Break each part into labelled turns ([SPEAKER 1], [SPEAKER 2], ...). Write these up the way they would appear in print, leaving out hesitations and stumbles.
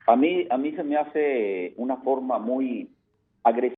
[SPEAKER 1] A mí se me hace una forma muy agresiva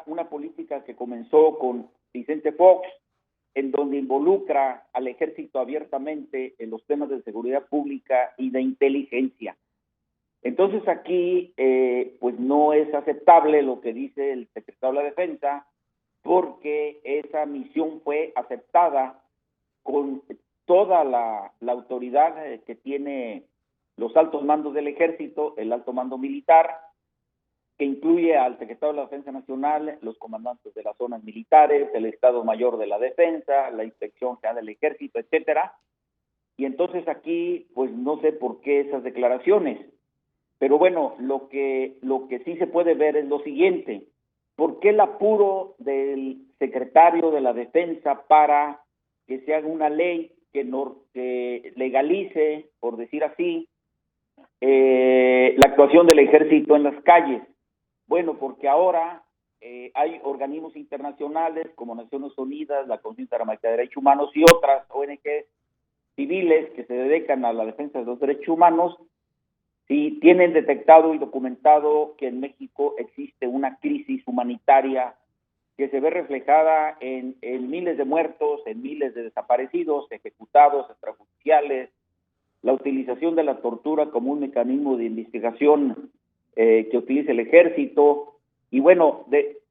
[SPEAKER 1] una política que comenzó con Vicente Fox, en donde involucra al ejército abiertamente en los temas de seguridad pública y de inteligencia. Entonces aquí, pues no es aceptable lo que dice el secretario de la Defensa, porque esa misión fue aceptada con toda la autoridad que tiene los altos mandos del ejército, el alto mando militar, que incluye al secretario de la Defensa Nacional, los comandantes de las zonas militares, el Estado Mayor de la Defensa, la Inspección General del Ejército, etcétera. Y entonces aquí, pues no sé por qué esas declaraciones. Pero bueno, lo que sí se puede ver es lo siguiente: ¿por qué el apuro del secretario de la Defensa para que se haga una ley que legalice, por decir así, la actuación del ejército en las calles? Bueno, porque ahora hay organismos internacionales como Naciones Unidas, la Comisión Interamericana de Derechos Humanos y otras ONG civiles que se dedican a la defensa de los derechos humanos. Sí, tienen detectado y documentado que en México existe una crisis humanitaria que se ve reflejada en miles de muertos, en miles de desaparecidos, ejecutados, extrajudiciales, la utilización de la tortura como un mecanismo de investigación que utiliza el ejército. Y bueno,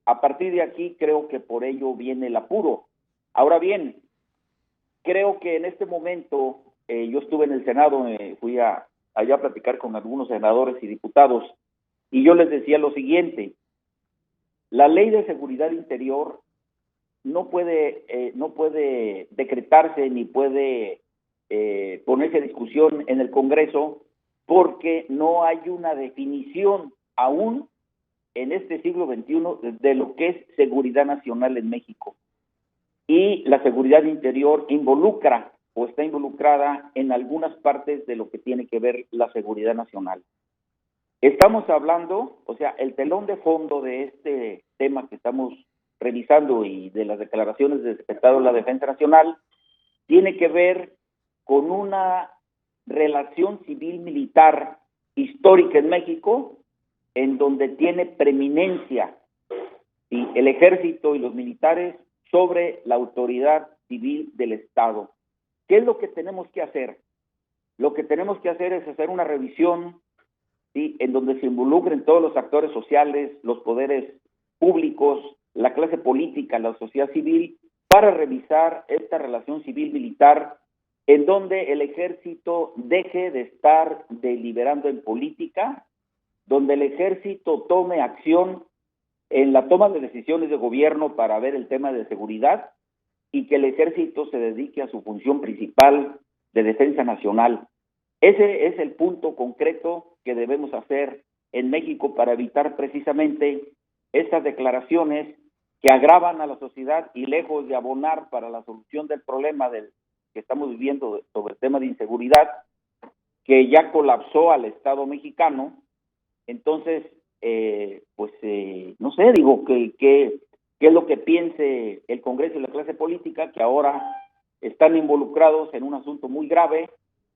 [SPEAKER 1] a partir de aquí creo que por ello viene el apuro. Ahora bien, creo que en este momento, yo estuve en el Senado, fui allá a platicar con algunos senadores y diputados, y yo les decía lo siguiente: la ley de seguridad interior no puede decretarse ni puede ponerse a discusión en el Congreso, porque no hay una definición aún en este siglo XXI de lo que es seguridad nacional en México. Y la seguridad interior involucra o está involucrada en algunas partes de lo que tiene que ver la seguridad nacional. Estamos hablando, o sea, el telón de fondo de este tema que estamos revisando y de las declaraciones del secretario de la Defensa Nacional, tiene que ver con una relación civil-militar histórica en México, en donde tiene preeminencia el ejército y los militares sobre la autoridad civil del Estado. ¿Qué es lo que tenemos que hacer? Lo que tenemos que hacer es hacer una revisión, ¿sí?, en donde se involucren todos los actores sociales, los poderes públicos, la clase política, la sociedad civil, para revisar esta relación civil-militar, en donde el ejército deje de estar deliberando en política, donde el ejército tome acción en la toma de decisiones de gobierno para ver el tema de seguridad, y que el ejército se dedique a su función principal de defensa nacional. Ese es el punto concreto que debemos hacer en México para evitar precisamente estas declaraciones que agravan a la sociedad y lejos de abonar para la solución del problema que estamos viviendo sobre el tema de inseguridad, que ya colapsó al Estado mexicano. Entonces, no sé, digo, ¿qué es lo que piense el Congreso y la clase política, que ahora están involucrados en un asunto muy grave,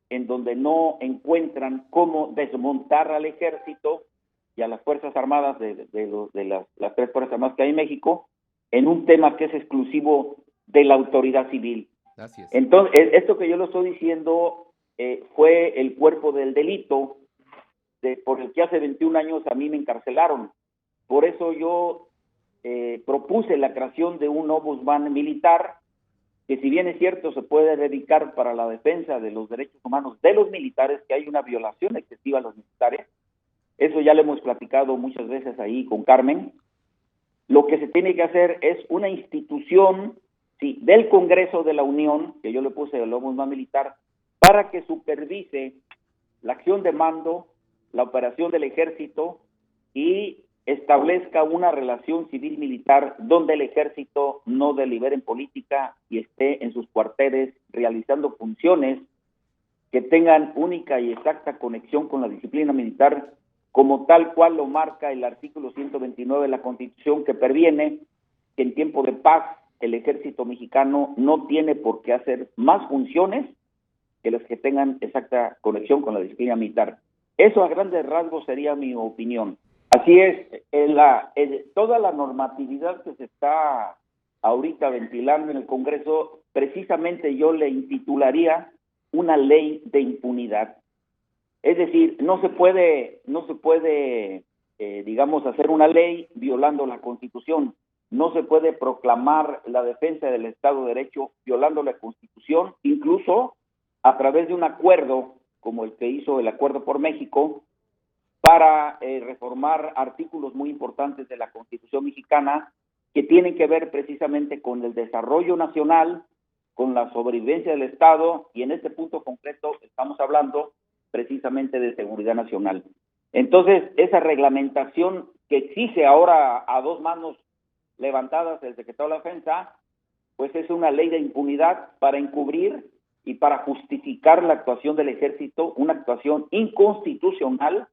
[SPEAKER 1] en donde no encuentran cómo desmontar al ejército y a las Fuerzas Armadas de las tres Fuerzas Armadas que hay en México, en un tema que es exclusivo de la autoridad civil?
[SPEAKER 2] Así es.
[SPEAKER 1] Entonces, esto que yo lo estoy diciendo fue el cuerpo del delito por el que hace 21 años a mí me encarcelaron. Por eso yo propuse la creación de un ombudsman militar, que si bien es cierto se puede dedicar para la defensa de los derechos humanos de los militares, que hay una violación excesiva a los militares, eso ya lo hemos platicado muchas veces ahí con Carmen. Lo que se tiene que hacer es una institución, sí, del Congreso de la Unión, que yo le puse el ombudsman militar, para que supervise la acción de mando, la operación del ejército y establezca una relación civil-militar donde el ejército no delibere en política y esté en sus cuarteles realizando funciones que tengan única y exacta conexión con la disciplina militar, como tal cual lo marca el artículo 129 de la Constitución, que previene que en tiempo de paz el ejército mexicano no tiene por qué hacer más funciones que las que tengan exacta conexión con la disciplina militar. Eso a grandes rasgos sería mi opinión. Así es, toda la normatividad que se está ahorita ventilando en el Congreso, precisamente yo le intitularía una ley de impunidad. Es decir, no se puede, digamos, hacer una ley violando la Constitución. No se puede proclamar la defensa del Estado de Derecho violando la Constitución, incluso a través de un acuerdo como el que hizo el Acuerdo por México para reformar artículos muy importantes de la Constitución mexicana que tienen que ver precisamente con el desarrollo nacional, con la sobrevivencia del Estado, y en este punto concreto estamos hablando precisamente de seguridad nacional. Entonces, esa reglamentación que exige ahora a dos manos levantadas el secretario de la Defensa, pues es una ley de impunidad para encubrir y para justificar la actuación del ejército, una actuación inconstitucional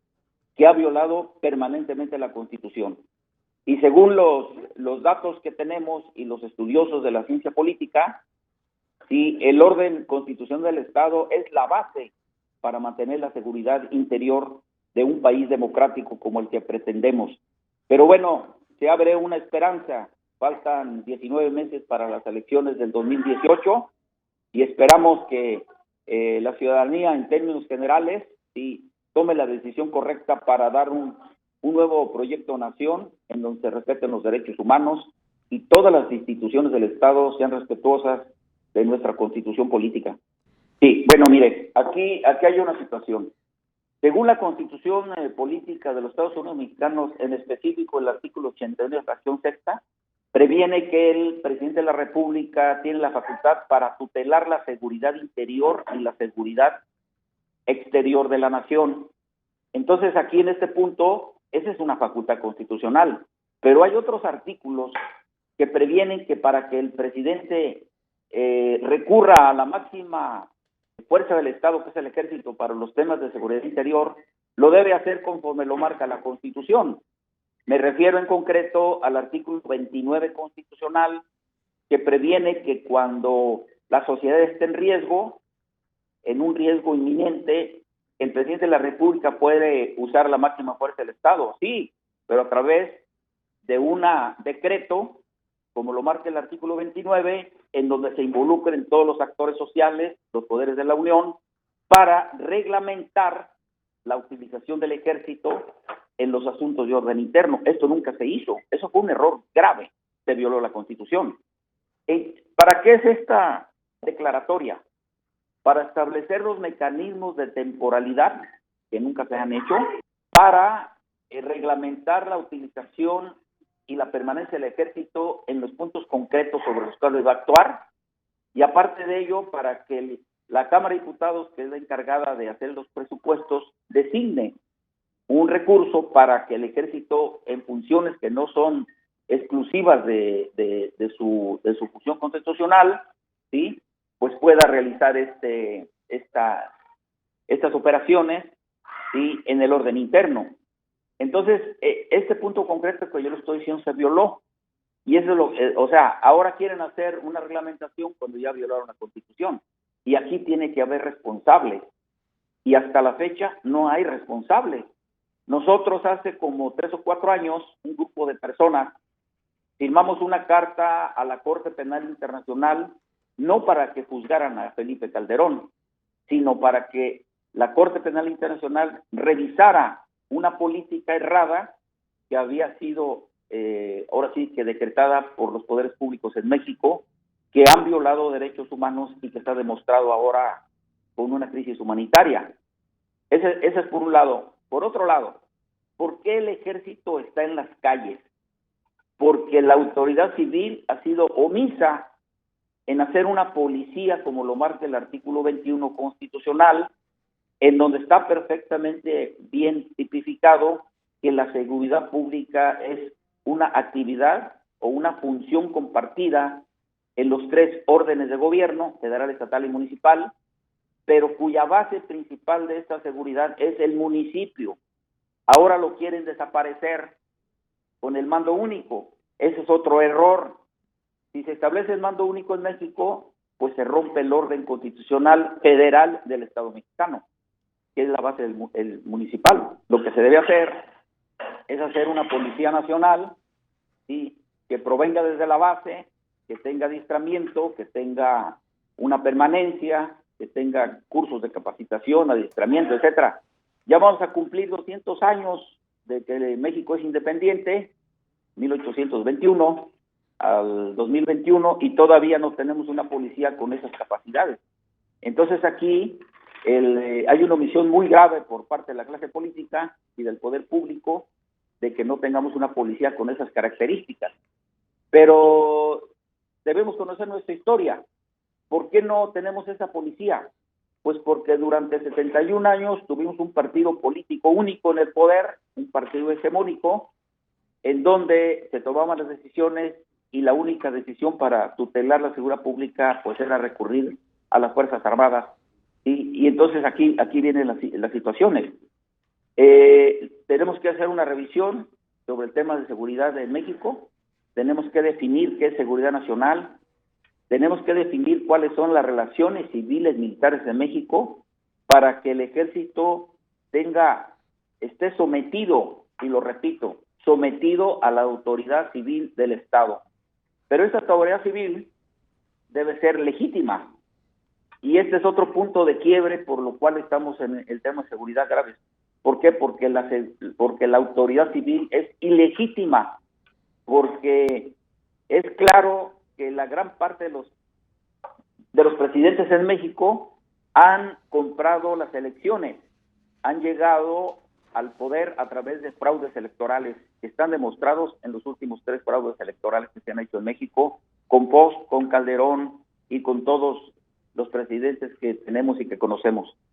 [SPEAKER 1] que ha violado permanentemente la Constitución. Y según los datos que tenemos y los estudiosos de la ciencia política, si el orden constitucional del Estado es la base para mantener la seguridad interior de un país democrático como el que pretendemos. Pero bueno, se abre una esperanza. Faltan 19 meses para las elecciones del 2018 y esperamos que la ciudadanía, en términos generales, sí, tome la decisión correcta para dar un nuevo proyecto nación en donde se respeten los derechos humanos y todas las instituciones del Estado sean respetuosas de nuestra Constitución política. Sí, bueno, mire, aquí hay una situación. Según la Constitución política de los Estados Unidos mexicanos, en específico el artículo 81 de la fracción sexta, previene que el presidente de la República tiene la facultad para tutelar la seguridad interior y la seguridad exterior de la nación. Entonces, aquí en este punto, esa es una facultad constitucional, pero hay otros artículos que previenen que para que el presidente recurra a la máxima fuerza del Estado, que es el ejército, para los temas de seguridad interior, lo debe hacer conforme lo marca la Constitución. Me refiero en concreto al artículo 29 constitucional, que previene que cuando la sociedad esté en riesgo, en un riesgo inminente, el presidente de la República puede usar la máxima fuerza del Estado, sí, pero a través de un decreto, como lo marca el artículo 29, en donde se involucren todos los actores sociales, los poderes de la Unión, para reglamentar la utilización del ejército en los asuntos de orden interno. Esto nunca se hizo, eso fue un error grave, se violó la Constitución. ¿Para qué es esta declaratoria? Para establecer los mecanismos de temporalidad que nunca se han hecho, para reglamentar la utilización y la permanencia del ejército en los puntos concretos sobre los cuales va a actuar, y aparte de ello, para que la Cámara de Diputados, que es la encargada de hacer los presupuestos, designe un recurso para que el ejército, en funciones que no son exclusivas de su función constitucional, ¿sí? Pues pueda realizar estas operaciones, ¿sí? En el orden interno. Entonces, este punto concreto que yo le estoy diciendo se violó. Y eso es o sea, ahora quieren hacer una reglamentación cuando ya violaron la Constitución. Y aquí tiene que haber responsables. Y hasta la fecha no hay responsables. Nosotros hace como 3 o 4 años, un grupo de personas, firmamos una carta a la Corte Penal Internacional, no para que juzgaran a Felipe Calderón, sino para que la Corte Penal Internacional revisara una política errada que había sido, ahora sí que decretada por los poderes públicos en México, que han violado derechos humanos y que está demostrado ahora con una crisis humanitaria. Ese es por un lado. Por otro lado, ¿por qué el ejército está en las calles? Porque la autoridad civil ha sido omisa en hacer una policía, como lo marca el artículo 21 constitucional, en donde está perfectamente bien tipificado que la seguridad pública es una actividad o una función compartida en los 3 órdenes de gobierno, federal, estatal y municipal, pero cuya base principal de esta seguridad es el municipio. Ahora lo quieren desaparecer con el mando único. Ese es otro error. Si se establece el mando único en México, pues se rompe el orden constitucional federal del Estado mexicano, que es la base del municipal. Lo que se debe hacer es hacer una policía nacional, ¿sí?, que provenga desde la base, que tenga adiestramiento, que tenga una permanencia, que tenga cursos de capacitación, adiestramiento, etcétera. Ya vamos a cumplir 200 años de que México es independiente, 1821 al 2021, y todavía no tenemos una policía con esas capacidades. Entonces aquí hay una omisión muy grave por parte de la clase política y del poder público de que no tengamos una policía con esas características. Pero debemos conocer nuestra historia. ¿Por qué no tenemos esa policía? Pues porque durante 71 años tuvimos un partido político único en el poder, un partido hegemónico, en donde se tomaban las decisiones y la única decisión para tutelar la seguridad pública pues era recurrir a las Fuerzas Armadas. Y entonces aquí vienen las situaciones. Tenemos que hacer una revisión sobre el tema de seguridad en México. Tenemos que definir qué es seguridad nacional. Tenemos que definir cuáles son las relaciones civiles militares de México para que el ejército esté sometido, y lo repito, sometido a la autoridad civil del Estado. Pero esa autoridad civil debe ser legítima. Y este es otro punto de quiebre por lo cual estamos en el tema de seguridad grave. ¿Por qué? Porque la autoridad civil es ilegítima, porque es claro que la gran parte de los presidentes en México han comprado las elecciones, han llegado al poder a través de fraudes electorales que están demostrados en los últimos 3 fraudes electorales que se han hecho en México, con Fox, con Calderón y con todos los presidentes que tenemos y que conocemos.